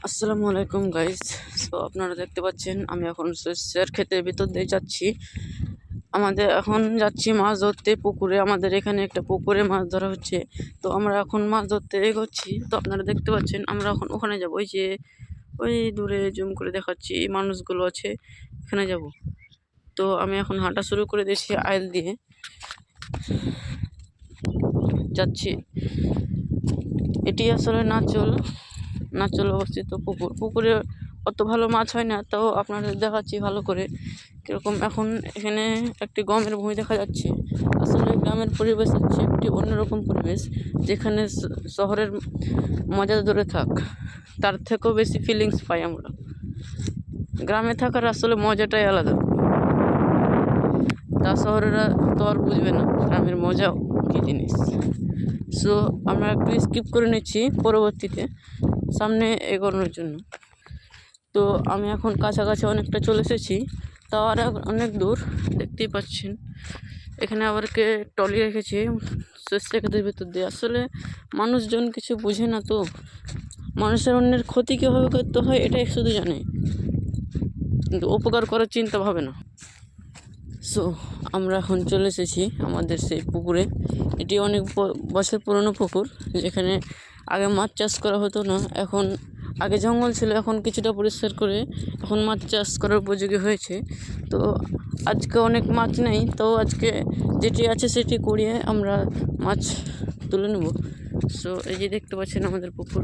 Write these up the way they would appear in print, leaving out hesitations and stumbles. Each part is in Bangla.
আসসালামু আলাইকুম গাইস। সো আপনারা দেখতে পাচ্ছেন আমি এখন শস্যের ক্ষেতের ভিতর দিয়ে যাচ্ছি। আমাদের এখন যাচ্ছি মাছ ধরতে পুকুরে। আমাদের এখানে একটা পুকুরে মাছ ধরা হচ্ছে, তো আমরা এখন মাছ ধরতে এগোচ্ছি। তো আপনারা দেখতে পাচ্ছেন আমরা এখন ওখানে যাব। ওই যে ওই দূরে জুম করে দেখাচ্ছি এই মানুষগুলো আছে, এখানে যাব। তো আমি এখন হাঁটা শুরু করে দিয়েছি, আইল দিয়ে যাচ্ছি। এটি আসলে নাচল অবস্থিত পুকুরে অত ভালো মাছ হয় না, তাও আপনাদের দেখাচ্ছি ভালো করে কিরকম। এখন এখানে একটি গমের ভূমি দেখা যাচ্ছে। আসলে গ্রামের পরিবেশ হচ্ছে একটি অন্যরকম পরিবেশ, যেখানে শহরের মজা ধরে থাক তার থেকেও বেশি ফিলিংস পাই আমরা। গ্রামে থাকার আসলে মজাটাই আলাদা, তা শহরেরা তো আর বুঝবে না গ্রামের মজা কী জিনিস। সো আমরা একটু স্কিপ করে নিচ্ছি পরবর্তীতে সামনে এগোনোর জন্য। তো আমি এখন কাছাকাছি অনেকটা চলে এসেছি, তাও আর অনেক দূর। দেখতেই পাচ্ছেন এখানে আবার কে টলি রেখেছে শস্য ক্ষেতের ভেতর দিয়ে। আসলে মানুষজন কিছু বুঝে না, তো মানুষের অন্যের ক্ষতি কীভাবে করতে হয় এটাই শুধু জানে, কিন্তু উপকার করার চিন্তা ভাবে না। সো আমরা এখন চলে এসেছি আমাদের সেই পুকুরে। এটি অনেক বছর পুরনো পুকুর, যেখানে আগে মাছ চাষ করা হতো না। এখন আগে জঙ্গল ছিল, এখন কিছুটা পরিষ্কার করে এখন মাছ চাষ করার উপযোগী হয়েছে। তো আজকে অনেক মাছ নেই, তো আজকে যেটি আছে সেটি কুড়িয়ে আমরা মাছ তুলে নেব। সো এই যে দেখতে পাচ্ছেন আমাদের পুকুর।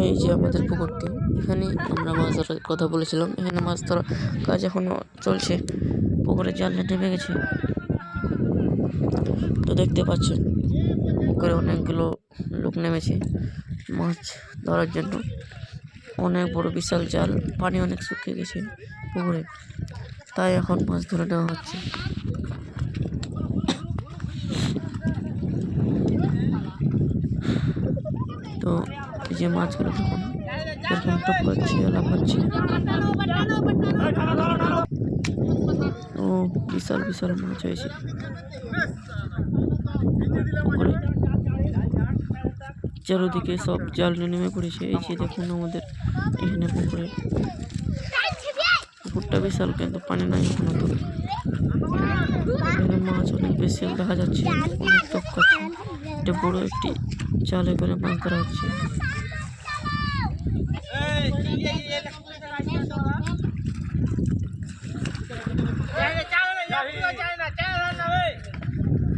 এই যে আমাদের পুকুরটি, এখানে আমরা মাছ ধরার কথা বলেছিলাম। এখানে মাছ ধরা কাজ এখনো চলছে, পুকুরে জাল নেমে গেছে। তো দেখতে পাচ্ছেন পুকুরে অনেকগুলো লোক নেমেছে মাছ ধরার জন্য। অনেক বড় বিশাল জাল, পানি অনেক শুকিয়ে গেছে পুকুরে, তাই এখন মাছ ধরে নেওয়া হচ্ছে। তো এই যে মাছগুলো দেখুন এরকম টপকাচ্ছে, লাফাচ্ছে। ও বিশাল বিশাল মাছ হয়েছে পুকুরে, চারিদিকে সব জাল নেমে পড়েছে। এই যে দেখুন আমাদের এখানে পুকুরটা বিশাল, কিন্তু পানি নাই এখনো। তো এখানে মাছ অনেক বেশি দেখা যাচ্ছে, অনেক টপকাচ্ছে। এটা বড় একটি জালে করে মাছ ধরা হচ্ছে।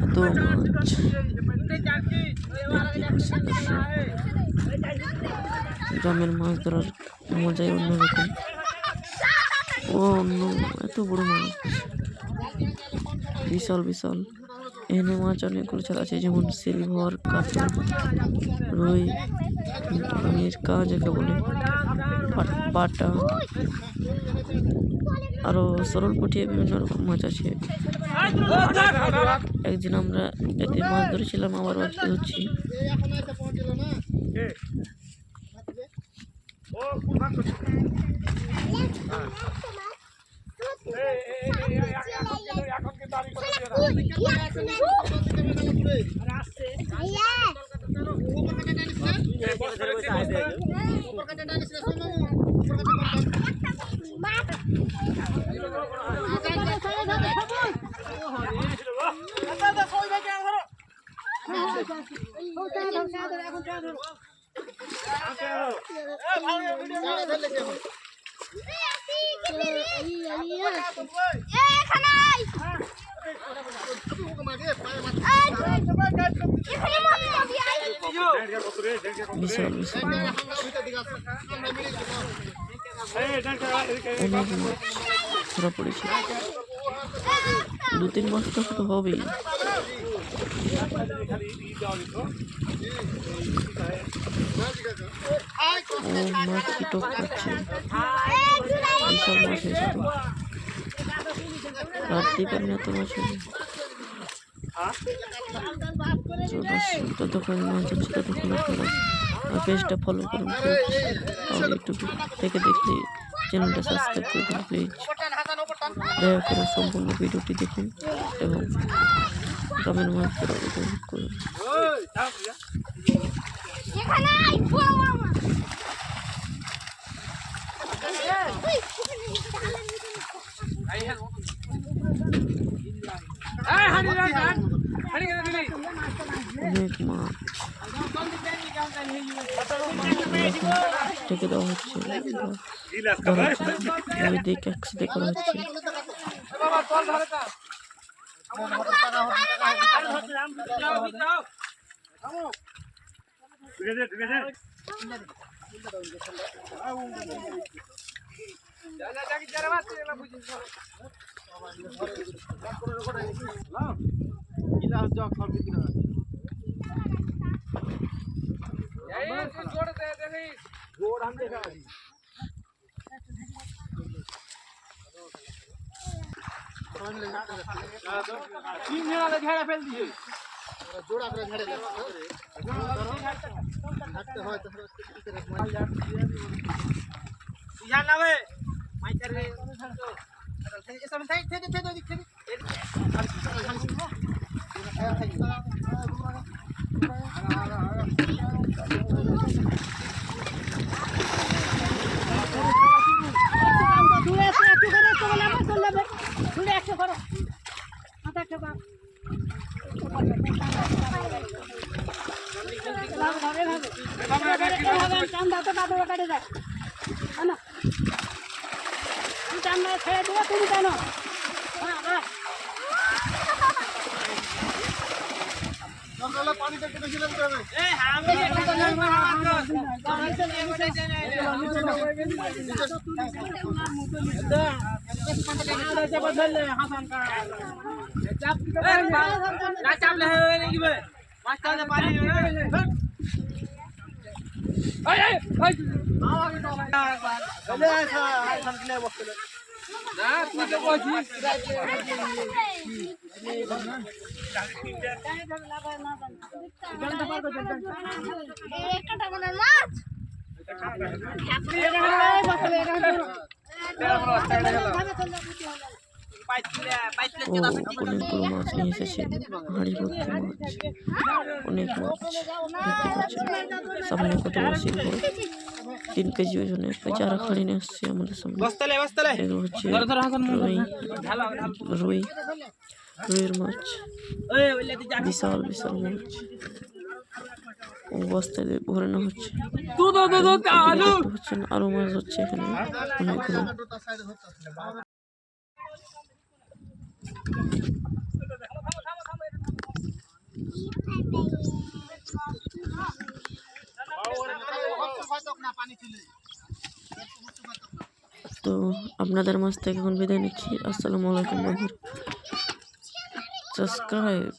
এত মাছ গ্রামের মাছ ধরার মজাই অন্যরকম। এত বড় মাছ, বিশাল বিশাল। এখানে মাছ অনেকগুলো ছাড়া আছে, যেমন সিলভার, কাতল, রুই, মিরকা যাকে বলে, পাটা, আরো সরল পুঁটিয়া, বিভিন্ন রকম মাছ আছে। একদিন আমরা এতে মাছ ধরেছিলাম, আবার আজকে ধরছি। বিশাল বিশাল অনেক মাছ ধরা পড়েছে, 2-3 মাস তো হবেই। মাছ কি টপকাচ্ছে, বিশাল মাছ হয়েছে। তো রাত্রি পারে এত মাছ হবে। ততক্ষণ মাছ হচ্ছে, ততক্ষণ আপনারা পেজটা ফলো করুন প্লিজ। ইউটিউব থেকে দেখলে চ্যানেলটা সাবস্ক্রাইব করে দিন প্লিজ। দয়া করে সম্পূর্ণ ভিডিওটি দেখুন এবং গ্রামের মাছদের উপভোগ করুন। অনেক মাছ ঢেকে দেওয়া হচ্ছে, দিকে একসাথে করা হচ্ছে। অনেকগুলো মাছ নিয়ে এসেছে, হাঁড়ি ভর্তি মাছ, অনেক মাছ দেখতে পাচ্ছেন। সামনে কতগুলো শিল্প 3 কেজি ওজনের চারা খাড়ি নিয়ে আসছে আমাদের সামনে। এগুলো হচ্ছে রুইয়ের মাছ, বিশাল বিশাল মাছ বস্তায় ভরে নেওয়া হচ্ছে। আরো মাছ হচ্ছে এখানে অনেকগুলো। তো আপনাদের মাছ থেকে এখন বিদায় নিচ্ছি। আসসালামু আলাইকুম বন্ধুরা, সাবস্ক্রাইব।